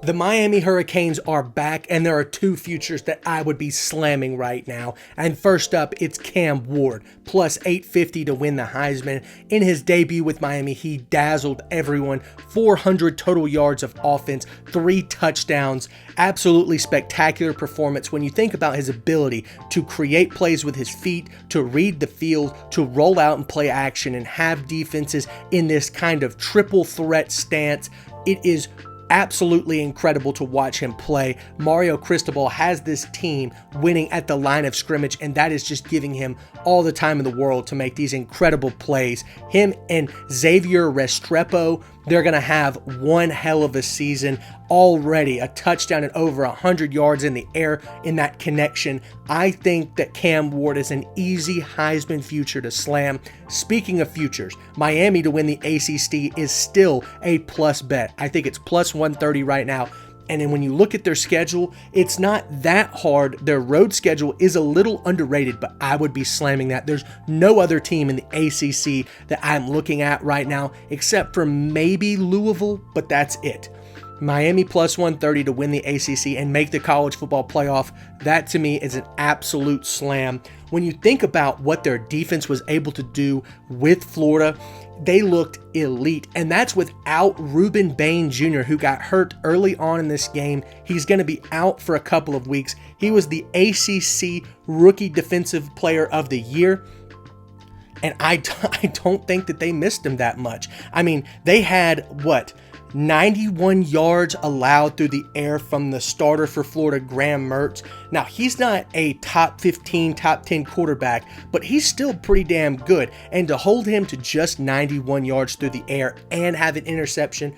The Miami Hurricanes are back, and there are two futures that I would be slamming right now. And first up, it's Cam Ward, plus 850 to win the Heisman. In his debut with Miami, he dazzled everyone. 400 total yards of offense, 3 touchdowns. Absolutely spectacular performance when you think about his ability to create plays with his feet, to read the field, to roll out and play action, and have defenses in this kind of triple threat stance. It is absolutely incredible to watch him play. Mario Cristobal has this team winning at the line of scrimmage, and that is just giving him all the time in the world to make these incredible plays. Him and Xavier Restrepo, they're going to have one hell of a season already. A touchdown and over 100 yards in the air in that connection. I think that Cam Ward is an easy Heisman future to slam. Speaking of futures, Miami to win the ACC is still a plus bet. I think it's plus 130 right now. And then when you look at their schedule, it's not that hard. Their road schedule is a little underrated, but I would be slamming that. There's no other team in the ACC that I'm looking at right now, except for maybe Louisville, but that's it. Miami plus 130 to win the ACC and make the college football playoff. That to me is an absolute slam. When you think about what their defense was able to do with Florida, they looked elite, and that's without Ruben Bain Jr., who got hurt early on in this game. He's going to be out for a couple of weeks. He was the ACC Rookie Defensive Player of the Year, and I don't think that they missed him that much. I mean, they had, 91 yards allowed through the air from the starter for Florida, Graham Mertz. Now, he's not a top 15, top 10 quarterback, but he's still pretty damn good. And to hold him to just 91 yards through the air and have an interception,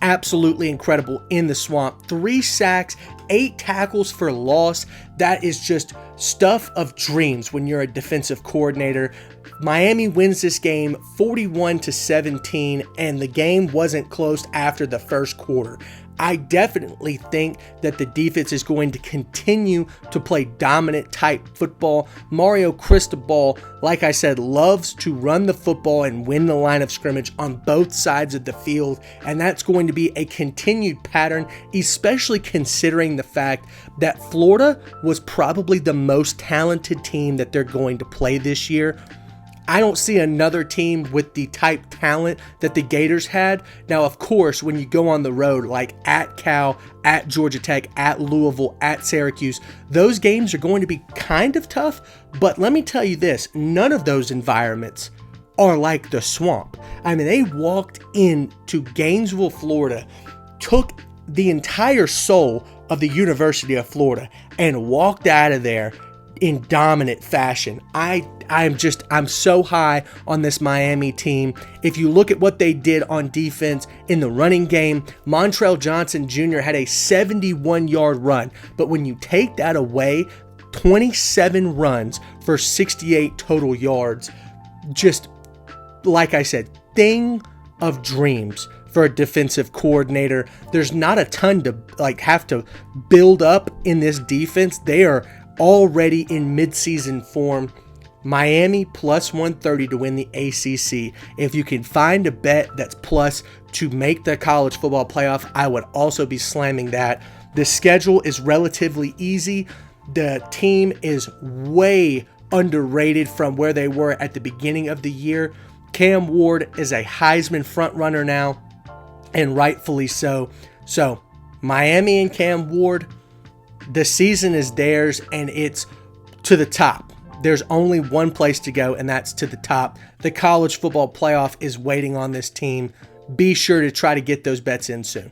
absolutely incredible in the swamp. 3 sacks, 8 tackles for loss. That is just stuff of dreams when you're a defensive coordinator. Miami wins this game 41-17, and the game wasn't close after the first quarter. I definitely think that the defense is going to continue to play dominant type football. Mario Cristobal, like I said, loves to run the football and win the line of scrimmage on both sides of the field, and that's going to be a continued pattern, especially considering the fact that Florida was probably the most talented team that they're going to play this year. I don't see another team with the type talent that the Gators had. Now, of course, when you go on the road, like at Cal, at Georgia Tech, at Louisville, at Syracuse, those games are going to be kind of tough. But let me tell you this, none of those environments are like the swamp. I mean, they walked into Gainesville, Florida, took the entire soul of the University of Florida and walked out of there in dominant fashion. I'm so high on this Miami team. If you look at what they did on defense in the running game, Montrell Johnson Jr. had a 71-yard run, but when you take that away, 27 runs for 68 total yards. Just like I said, thing of dreams for a defensive coordinator. There's not a ton to have to build up in this defense. They are already in midseason form. Miami plus 130 to win the ACC. If you can find a bet that's plus to make the college football playoff, I would also be slamming that. The schedule is relatively easy. The team is way underrated from where they were at the beginning of the year. Cam Ward is a Heisman frontrunner now, and rightfully so. So, Miami and Cam Ward, the season is theirs, and it's to the top. There's only one place to go, and that's to the top. The college football playoff is waiting on this team. Be sure to try to get those bets in soon.